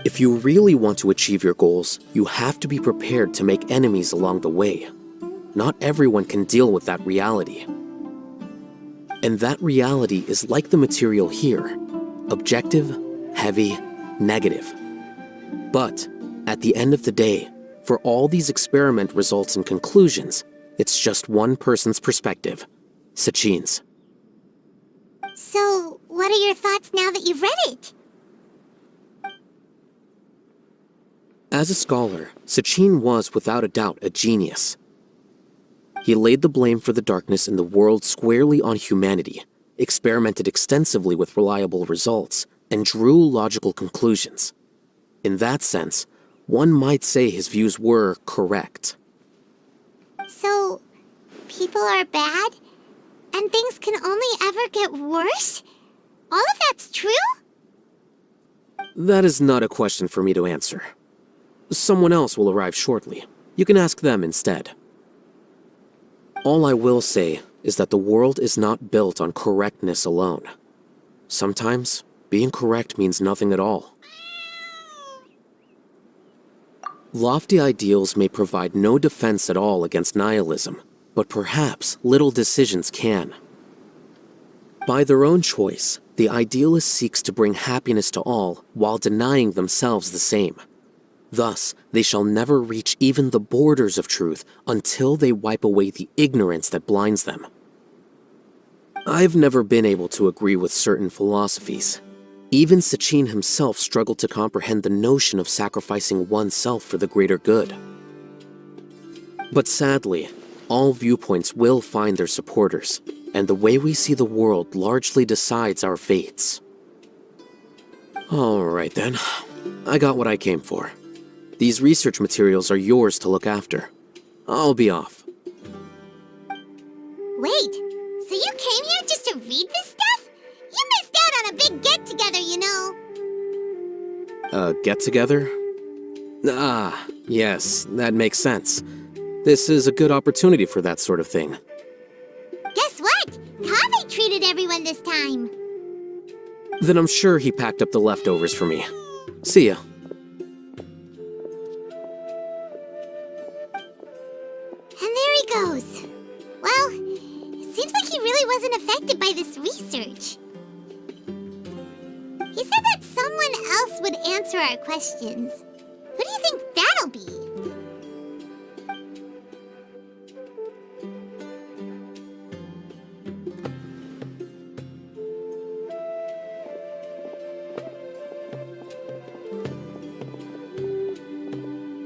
G: If you really want to achieve your goals, you have to be prepared to make enemies along the way. Not everyone can deal with that reality. And that reality is like the material here: objective, heavy, negative. But at the end of the day, for all these experiment results and conclusions, it's just one person's perspective: Sachin's.
B: So, what are your thoughts now that you've read it?
G: As a scholar, Sachin was without a doubt a genius. He laid the blame for the darkness in the world squarely on humanity, experimented extensively with reliable results, and drew logical conclusions. In that sense, one might say his views were correct.
B: So, people are bad? And things can only ever get worse? All of that's true?
G: That is not a question for me to answer. Someone else will arrive shortly. You can ask them instead. All I will say is that the world is not built on correctness alone. Sometimes, being correct means nothing at all. Lofty ideals may provide no defense at all against nihilism, but perhaps little decisions can. By their own choice, the idealist seeks to bring happiness to all while denying themselves the same. Thus, they shall never reach even the borders of truth until they wipe away the ignorance that blinds them. I've never been able to agree with certain philosophies. Even Sachin himself struggled to comprehend the notion of sacrificing oneself for the greater good. But sadly, all viewpoints will find their supporters, and the way we see the world largely decides our fates. Alright then, I got what I came for. These research materials are yours to look after. I'll be off.
B: Wait, so you came here just to read this stuff? You missed out on a big get-together, you know.
G: Get-together? Ah, yes, that makes sense. This is a good opportunity for that sort of thing.
B: Guess what? Kaveh treated everyone this time.
G: Then I'm sure he packed up the leftovers for me. See ya.
B: And there he goes. Well, it seems like he really wasn't affected by this research. He said that someone else would answer our questions. Who do you think that'll be?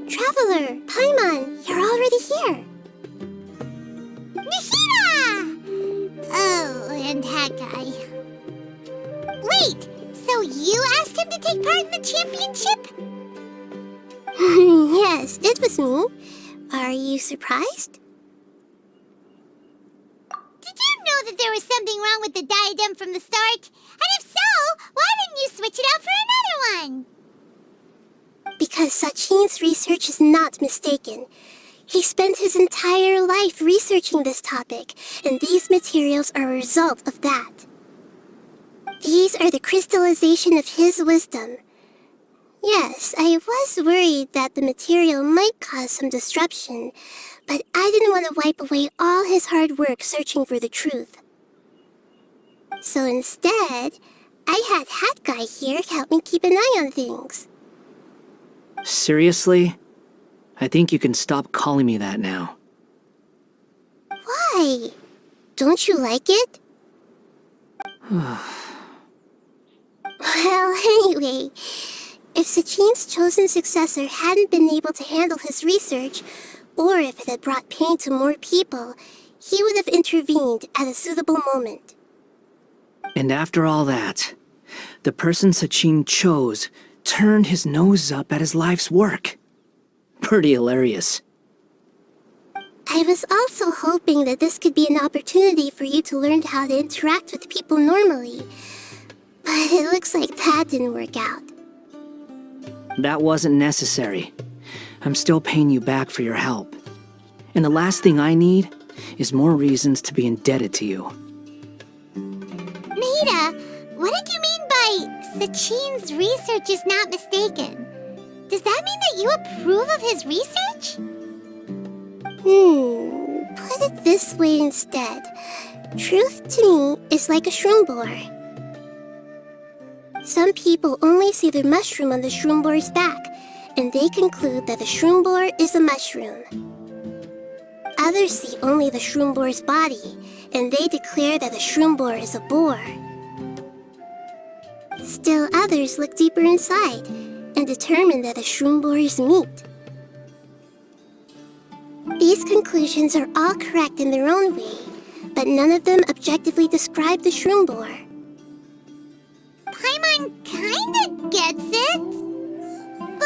B: Traveler, Paimon, you're already here. Oh, and that guy. Wait, so you asked him to take part in the championship? Yes, it was me. Are you surprised? Did you know that there was something wrong with the diadem from the start? And if so, why didn't you switch it out for another one? Because Sachin's research is not mistaken. He spent his entire life researching this topic, and these materials are a result of that. These are the crystallization of his wisdom. Yes, I was worried that the material might cause some disruption, but I didn't want to wipe away all his hard work searching for the truth. So instead, I had Hat Guy here help me keep an eye on things.
K: Seriously? I think you can stop calling me that now.
B: Why? Don't you like it? Well, anyway, if Sachin's chosen successor hadn't been able to handle his research, or if it had brought pain to more people, he would have intervened at a suitable moment.
K: And after all that, the person Sachin chose turned his nose up at his life's work. Pretty hilarious.
B: I was also hoping that this could be an opportunity for you to learn how to interact with people normally. But it looks like that didn't work out.
K: That wasn't necessary. I'm still paying you back for your help. And the last thing I need is more reasons to be indebted to you.
B: Nada, what did you mean by Sachin's research is not mistaken? Does that mean that you approve of his research? Put it this way instead. Truth to me is like a shroom boar. Some people only see the mushroom on the shroom boar's back, and they conclude that the shroom boar is a mushroom. Others see only the shroom boar's body, and they declare that the shroom boar is a boar. Still others look deeper inside, and determine that the shroom boar is meat. These conclusions are all correct in their own way, but none of them objectively describe the shroom boar. Paimon kinda gets it.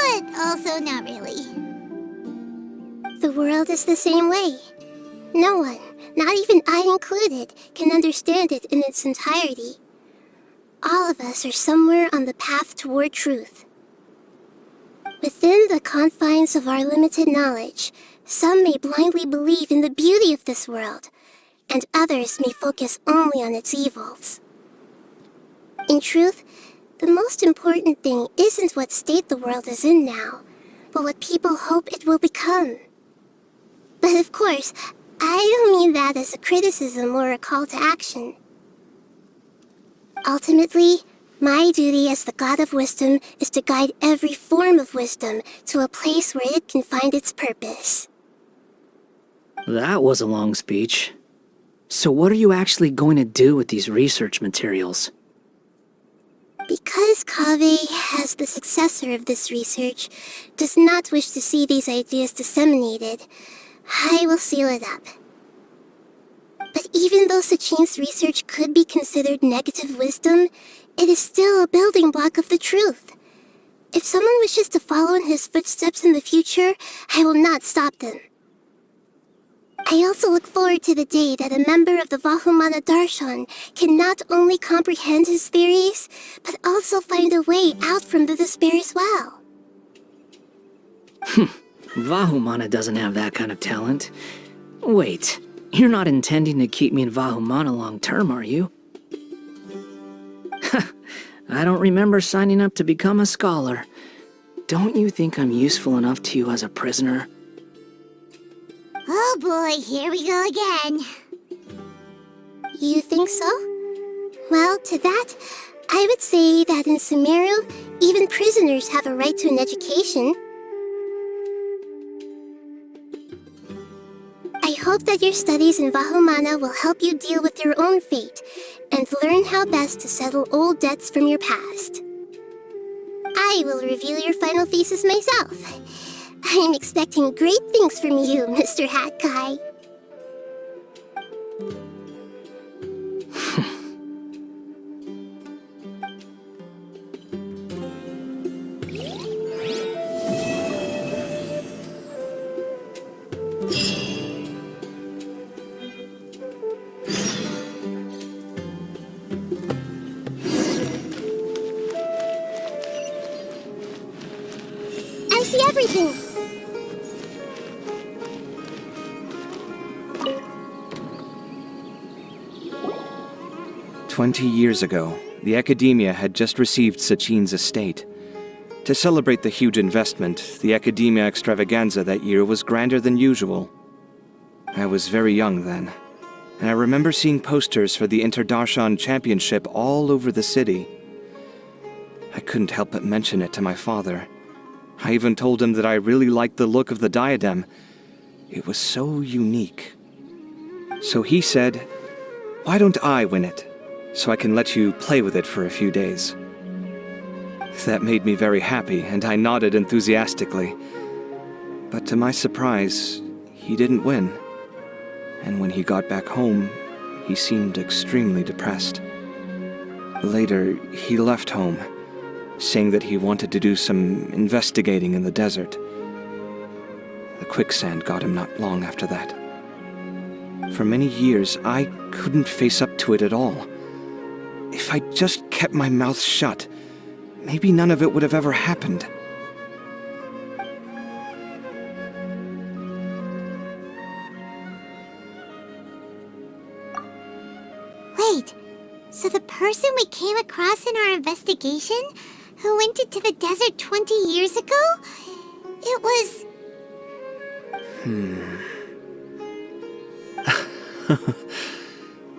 B: but also not really. The world is the same way. No one, not even I included, can understand it in its entirety. All of us are somewhere on the path toward truth. Within the confines of our limited knowledge, some may blindly believe in the beauty of this world, and others may focus only on its evils. In truth, the most important thing isn't what state the world is in now, but what people hope it will become. But of course, I don't mean that as a criticism or a call to action. Ultimately, my duty as the God of Wisdom is to guide every form of wisdom to a place where it can find its purpose.
T: That was a long speech. So what are you actually going to do with these research materials?
B: Because Kaveh, as the successor of this research, does not wish to see these ideas disseminated, I will seal it up. But even though Sachin's research could be considered negative wisdom, it is still a building block of the truth. If someone wishes to follow in his footsteps in the future, I will not stop them. I also look forward to the day that a member of the Vahumana Darshan can not only comprehend his theories, but also find a way out from the despair as well.
T: Vahumana doesn't have that kind of talent. Wait, you're not intending to keep me in Vahumana long term, are you? I don't remember signing up to become a scholar. Don't you think I'm useful enough to you as a prisoner?
B: Oh boy, here we go again. You think so? Well, to that, I would say that in Sumeru, even prisoners have a right to an education. I hope that your studies in Vahumana will help you deal with your own fate, and learn how best to settle old debts from your past. I will review your final thesis myself. I'm expecting great things from you, Mr. Hat Guy. I see everything.
C: 20 years ago, the Academia had just received Sachin's estate. To celebrate the huge investment, the Academia extravaganza that year was grander than usual. I was very young then, and I remember seeing posters for the Interdarshan Championship all over the city. I couldn't help but mention it to my father. I even told him that I really liked the look of the diadem. It was so unique. So he said, "Why don't I win it, so I can let you play with it for a few days?" That made me very happy, and I nodded enthusiastically. But to my surprise, he didn't win. And when he got back home, he seemed extremely depressed. Later, he left home, saying that he wanted to do some investigating in the desert. The quicksand got him not long after that. For many years, I couldn't face up to it at all. If I just kept my mouth shut, maybe none of it would have ever happened.
B: Wait, so the person we came across in our investigation, who went into the desert 20 years ago, it was...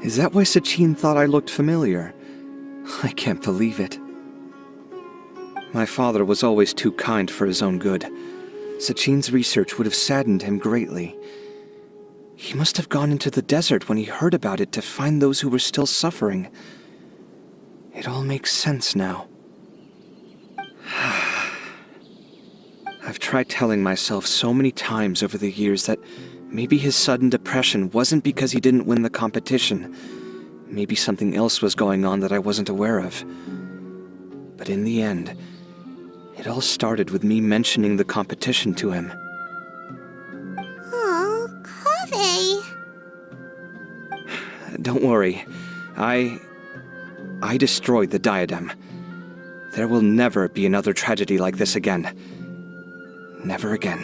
C: Is that why Sachin thought I looked familiar? I can't believe it. My father was always too kind for his own good. Sachin's research would have saddened him greatly. He must have gone into the desert when he heard about it to find those who were still suffering. It all makes sense now. I've tried telling myself so many times over the years that maybe his sudden depression wasn't because he didn't win the competition. Maybe something else was going on that I wasn't aware of. But in the end, It all started with me mentioning the competition to him.
B: Oh, kaveh.
C: Don't worry. I destroyed the diadem. There will never be another tragedy like this again. Never again.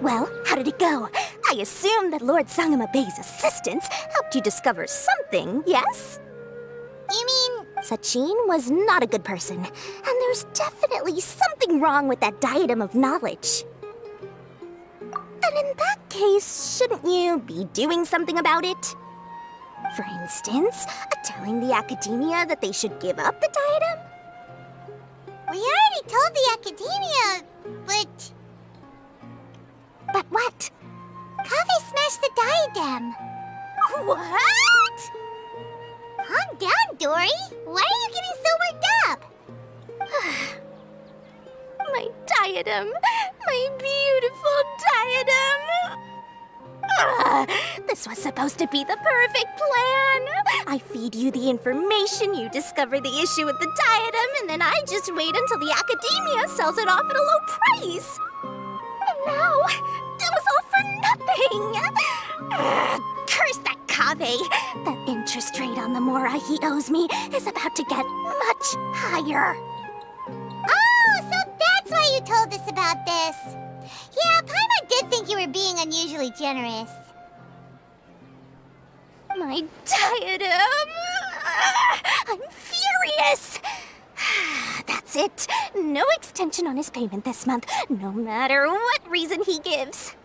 U: Well, how did it go? I assume that Lord Sangama Bey's assistants helped you discover something, yes?
B: You mean...
U: Sachin was not a good person, and there's definitely something wrong with that Diadem of Knowledge. And in that case, shouldn't you be doing something about it? For instance, telling the academia that they should give up the diadem?
B: We already told the academia, but...
U: But what?
B: Kaveh smashed the diadem.
U: What?
B: Calm down, Dori. Why are you getting so worked up?
U: My diadem. My beautiful diadem. This was supposed to be the perfect plan. I feed you the information, you discover the issue with the diadem, and then I just wait until the academia sells it off at a low price. And now, it was all for nothing. Curse that kaveh. The interest rate on the mora he owes me is about to get much higher.
B: Oh, so that's why you told us about this. Yeah, Paimon did think you were being unusually generous.
U: My diadem! I'm furious! That's it. No extension on his payment this month, no matter what reason he gives.